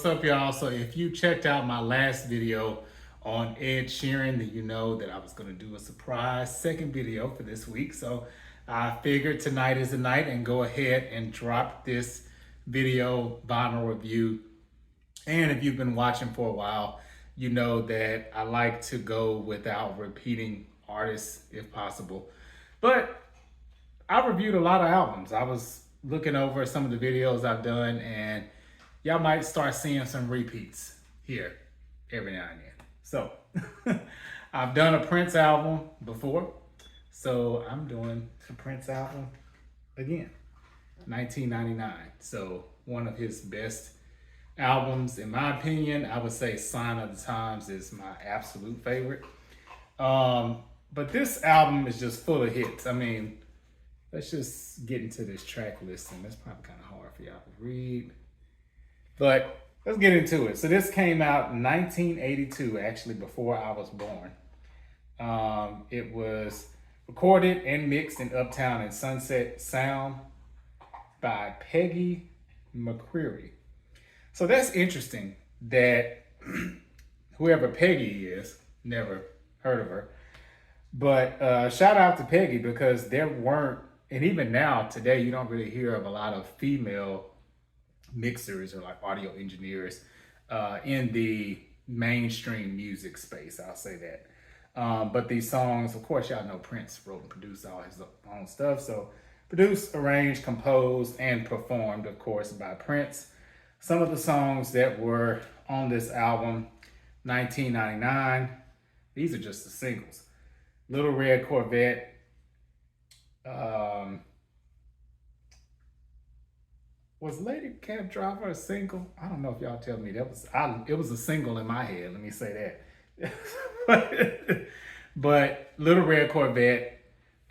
What's up, y'all? So if you checked out my last video on Ed Sheeran, then you know that I was going to do a surprise second video for this week. So I figured tonight is the night and go ahead and drop this video vinyl review. And if you've been watching for a while, you know that I like to go without repeating artists if possible. But I reviewed a lot of albums. I was looking over some of the videos I've done, and y'all might start seeing some repeats here every now and then. So I've done a Prince album before, so I'm doing a Prince album again, 1999. So one of his best albums, in my opinion. I would say Sign of the Times is my absolute favorite. But this album is just full of hits. I mean, let's just get into this track listing. That's probably kind of hard for y'all to read. But let's get into it. So this came out in 1982, actually before I was born. It was recorded and mixed in Uptown and Sunset Sound by Peggy McCreary. So that's interesting that whoever Peggy is, never heard of her. But shout out to Peggy, because there weren't, and even now, today, you don't really hear of a lot of female mixers or like audio engineers in the mainstream music space. I'll say that. But these songs, of course, y'all know Prince wrote and produced all his own stuff. So produced, arranged, composed, and performed, of course, by Prince. Some of the songs that were on this album, 1999, these are just the singles. Little Red Corvette, was Lady Cab Driver a single? I don't know if y'all tell me that was. It was a single in my head. Let me say that. but Little Red Corvette,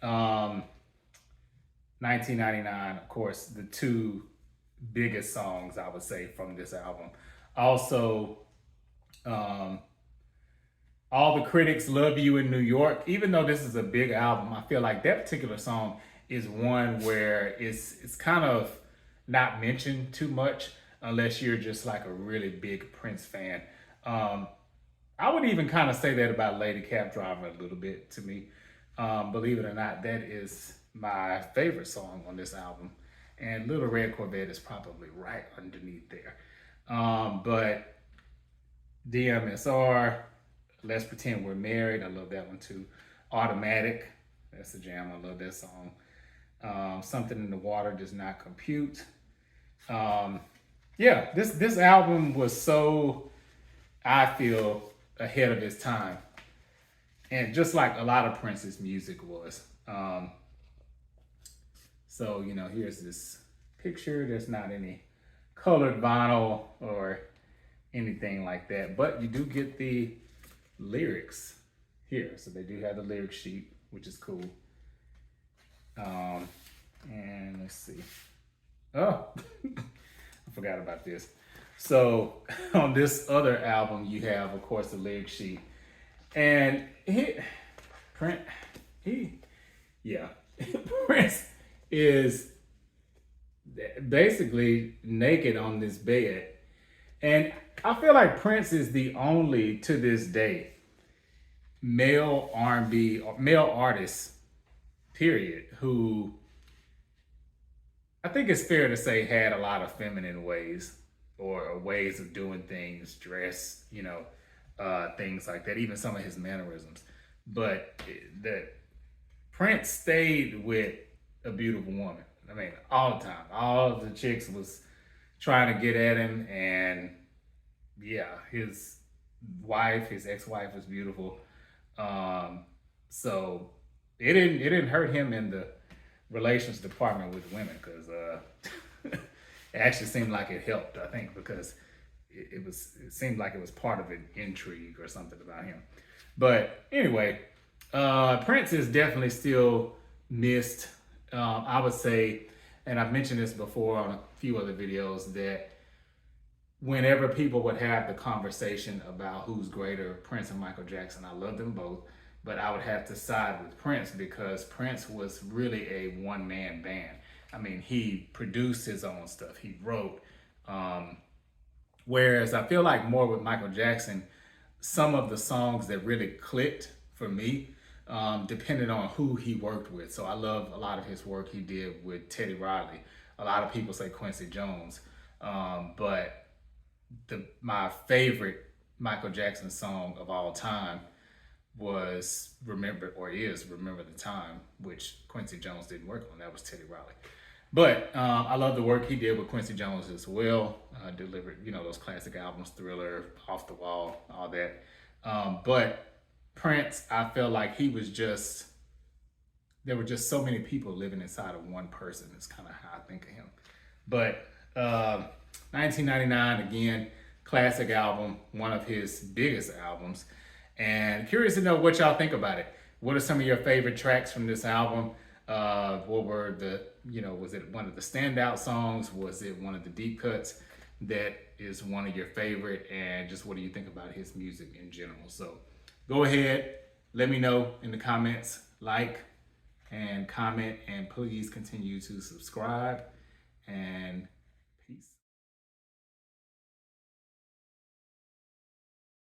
1999. Of course, the two biggest songs I would say from this album. Also, All the Critics Love You in New York. Even though this is a big album, I feel like that particular song is one where it's kind of not mentioned too much unless you're just like a really big Prince fan. I would even kind of say that about Lady Cab Driver a little bit to me. Believe it or not, that is my favorite song on this album. And Little Red Corvette is probably right underneath there. But DMSR, Let's Pretend We're Married, I love that one too. Automatic, that's a jam, I love that song. Something in the Water Does Not Compute. Yeah, this album was so, I feel, ahead of its time. And just like a lot of Prince's music was. So, you know, here's this picture. There's not any colored vinyl or anything like that, but you do get the lyrics here. So they do have the lyric sheet, which is cool. And let's see. Oh, I forgot about this. So on this other album, you have, of course, the lyric sheet. And Prince is basically naked on this bed. And I feel like Prince is the only, to this day, male R&B or male artist, period, who I think it's fair to say had a lot of feminine ways or ways of doing things, dress, you know, things like that, even some of his mannerisms. But that Prince stayed with a beautiful woman. I mean, all the time. All the chicks was trying to get at him, and yeah, his wife, his ex-wife was beautiful. So it didn't hurt him in the relations department with women, because it actually seemed like it helped, I think, because it seemed like it was part of an intrigue or something about him. But anyway, Prince is definitely still missed. I would say, and I've mentioned this before on a few other videos, that whenever people would have the conversation about who's greater, Prince and Michael Jackson, I love them both, but I would have to side with Prince, because Prince was really a one-man band. I mean, he produced his own stuff. He wrote, Whereas I feel like more with Michael Jackson, some of the songs that really clicked for me depended on who he worked with. So I love a lot of his work he did with Teddy Riley. A lot of people say Quincy Jones, but my favorite Michael Jackson song of all time was Remember, or is Remember the Time, which Quincy Jones didn't work on. That was Teddy Riley. But I love the work he did with Quincy Jones as well. Delivered, those classic albums, Thriller, Off the Wall, all that. But Prince, I felt like there were just so many people living inside of one person. It's kind of how I think of him. But 1999, again, classic album, one of his biggest albums. And curious to know what y'all think about it. What are some of your favorite tracks from this album? What were was it one of the standout songs? Was it one of the deep cuts that is one of your favorite? And just what do you think about his music in general? So go ahead, let me know in the comments, like and comment, and please continue to subscribe.